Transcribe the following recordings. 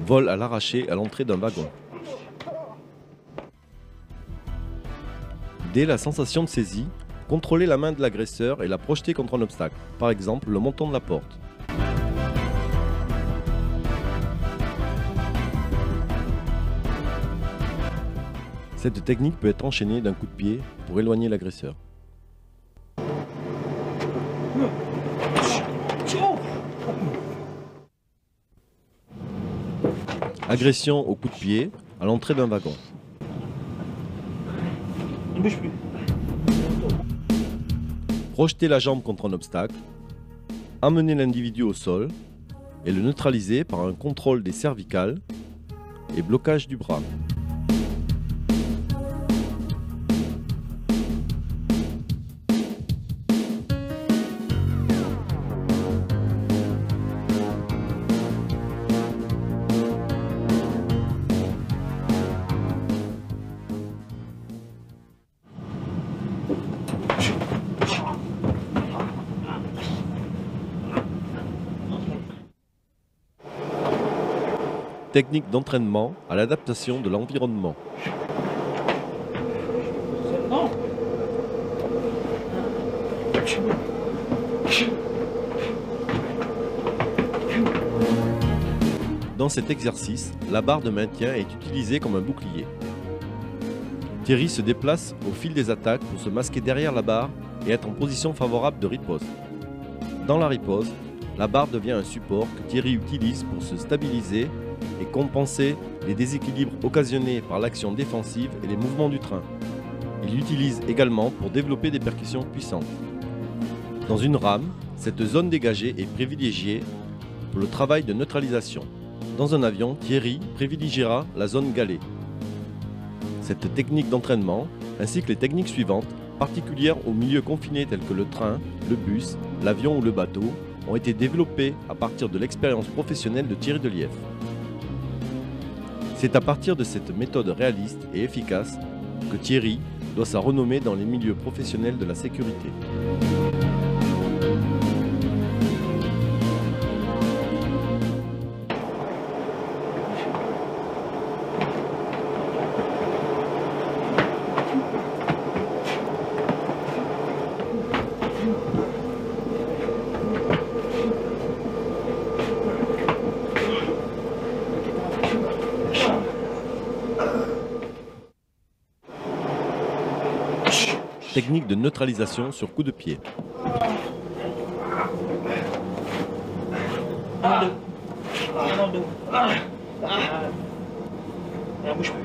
Vol à l'arraché à l'entrée d'un wagon. Dès la sensation de saisie, contrôlez la main de l'agresseur et la projeter contre un obstacle, par exemple le montant de la porte. Cette technique peut être enchaînée d'un coup de pied pour éloigner l'agresseur. Agression au coup de pied à l'entrée d'un wagon. Ne bouge plus. Projeter la jambe contre un obstacle, amener l'individu au sol et le neutraliser par un contrôle des cervicales et blocage du bras. Technique d'entraînement à l'adaptation de l'environnement. Non. Dans cet exercice, la barre de maintien est utilisée comme un bouclier. Thierry se déplace au fil des attaques pour se masquer derrière la barre et être en position favorable de riposte. Dans la riposte, la barre devient un support que Thierry utilise pour se stabiliser et compenser les déséquilibres occasionnés par l'action défensive et les mouvements du train. Il l'utilise également pour développer des percussions puissantes. Dans une rame, cette zone dégagée est privilégiée pour le travail de neutralisation. Dans un avion, Thierry privilégiera la zone galée. Cette technique d'entraînement, ainsi que les techniques suivantes, particulières aux milieux confinés tels que le train, le bus, l'avion ou le bateau, ont été développées à partir de l'expérience professionnelle de Thierry Delièvre. C'est à partir de cette méthode réaliste et efficace que Thierry doit sa renommée dans les milieux professionnels de la sécurité. Technique de neutralisation sur coup de pied. Un, deux. Un, deux. Ne bouge plus.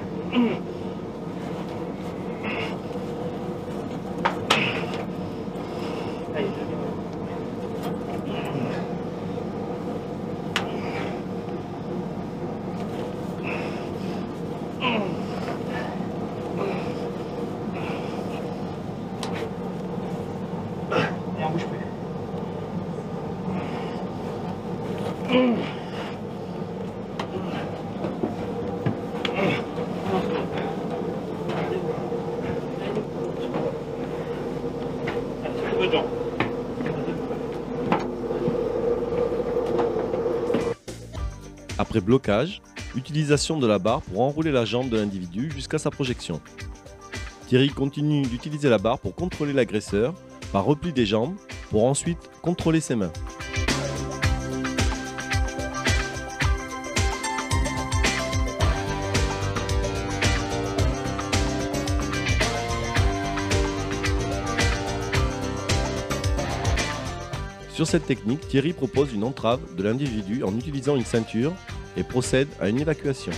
Allez, on bouge plus. Après blocage, utilisation de la barre pour enrouler la jambe de l'individu jusqu'à sa projection. Thierry continue d'utiliser la barre pour contrôler l'agresseur par repli des jambes pour ensuite contrôler ses mains. Sur cette technique, Thierry propose une entrave de l'individu en utilisant une ceinture et procède à une évacuation.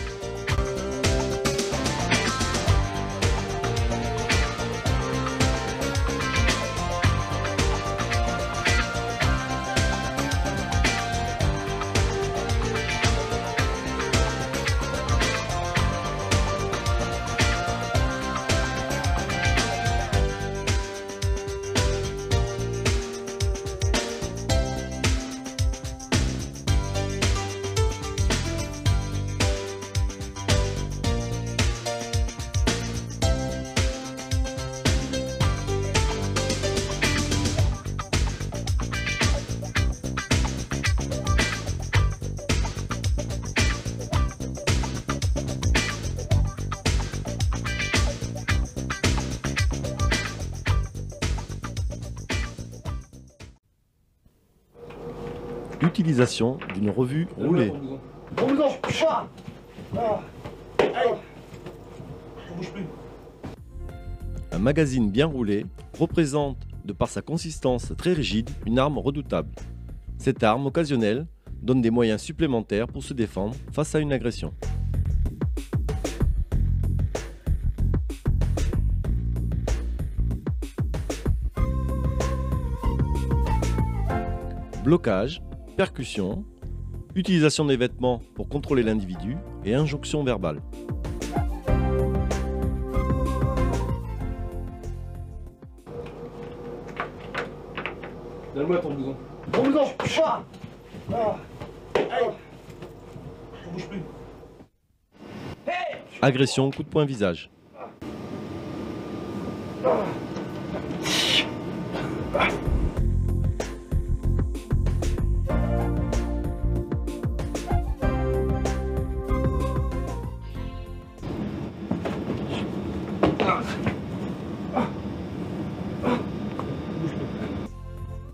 Utilisation d'une revue roulée. Bon blouson. Allez. On bouge plus. Un magazine bien roulé représente, de par sa consistance très rigide, une arme redoutable. Cette arme occasionnelle donne des moyens supplémentaires pour se défendre face à une agression. Blocage, percussion, utilisation des vêtements pour contrôler l'individu et injonction verbale. Donne-moi ton blouson. Bon blouson. Allez. On bouge plus. Agression, coup de poing visage.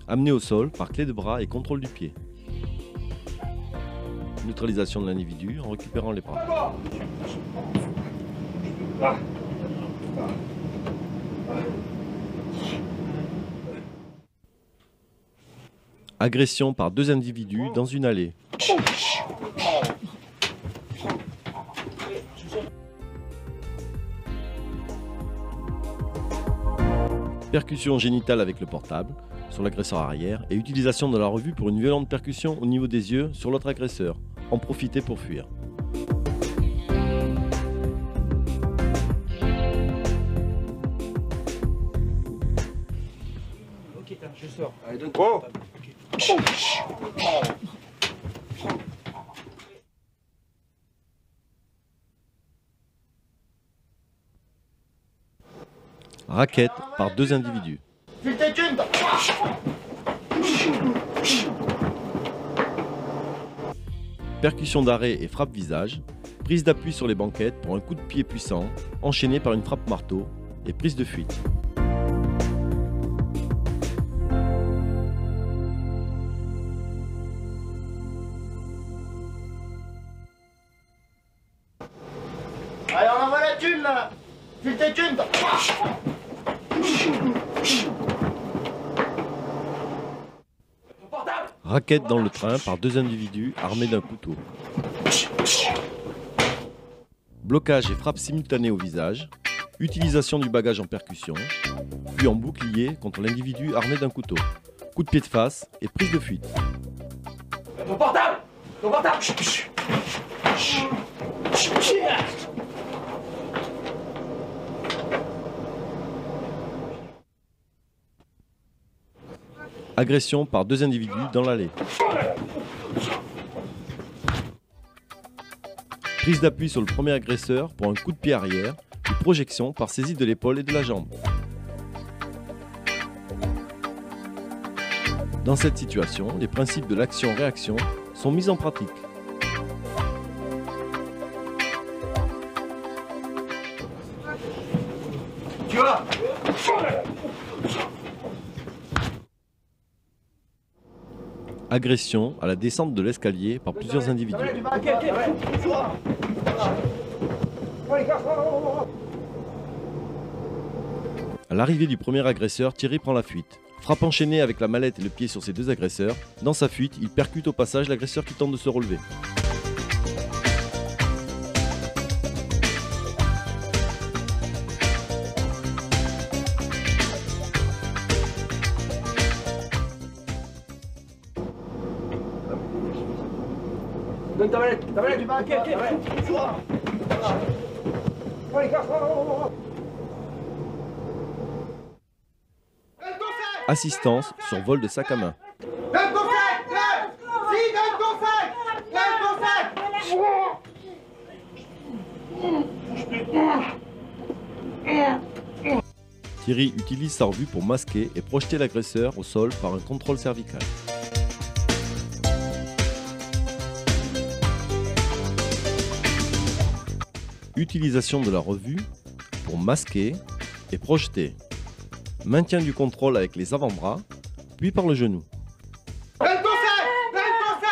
Amené au sol par clé de bras et contrôle du pied. Neutralisation de l'individu en récupérant les bras. Agression par deux individus dans une allée. Percussion génitale avec le portable sur l'agresseur arrière et utilisation de la revue pour une violente percussion au niveau des yeux sur l'autre agresseur. En profiter pour fuir. Ok, je sors. Allez, donne toi. Raquette par deux individus. Percussion d'arrêt et frappe visage, prise d'appui sur les banquettes pour un coup de pied puissant, enchaîné par une frappe marteau et prise de fuite. Allez, on envoie la thune là. File tes thunes. Raquette dans le train par deux individus armés d'un couteau. Blocage et frappe simultanée au visage. Utilisation du bagage en percussion. Puis en bouclier contre l'individu armé d'un couteau. Coup de pied de face et prise de fuite. Ton portable. Ton portable. Agression par deux individus dans l'allée. Prise d'appui sur le premier agresseur pour un coup de pied arrière, puis projection par saisie de l'épaule et de la jambe. Dans cette situation, les principes de l'action-réaction sont mis en pratique. Tu vois. Agression à la descente de l'escalier par plusieurs individus. À l'arrivée du premier agresseur, Thierry prend la fuite. Frappe enchaînée avec la mallette et le pied sur ses deux agresseurs. Dans sa fuite, il percute au passage l'agresseur qui tente de se relever. Donne ta mallette. Ta mallette. Assistance sur vol de sac à main. Thierry utilise sa revue pour masquer et projeter l'agresseur au sol par un contrôle cervical. Utilisation de la revue pour masquer et projeter. Maintien du contrôle avec les avant-bras, puis par le genou. Donne ton sac.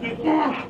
Ah.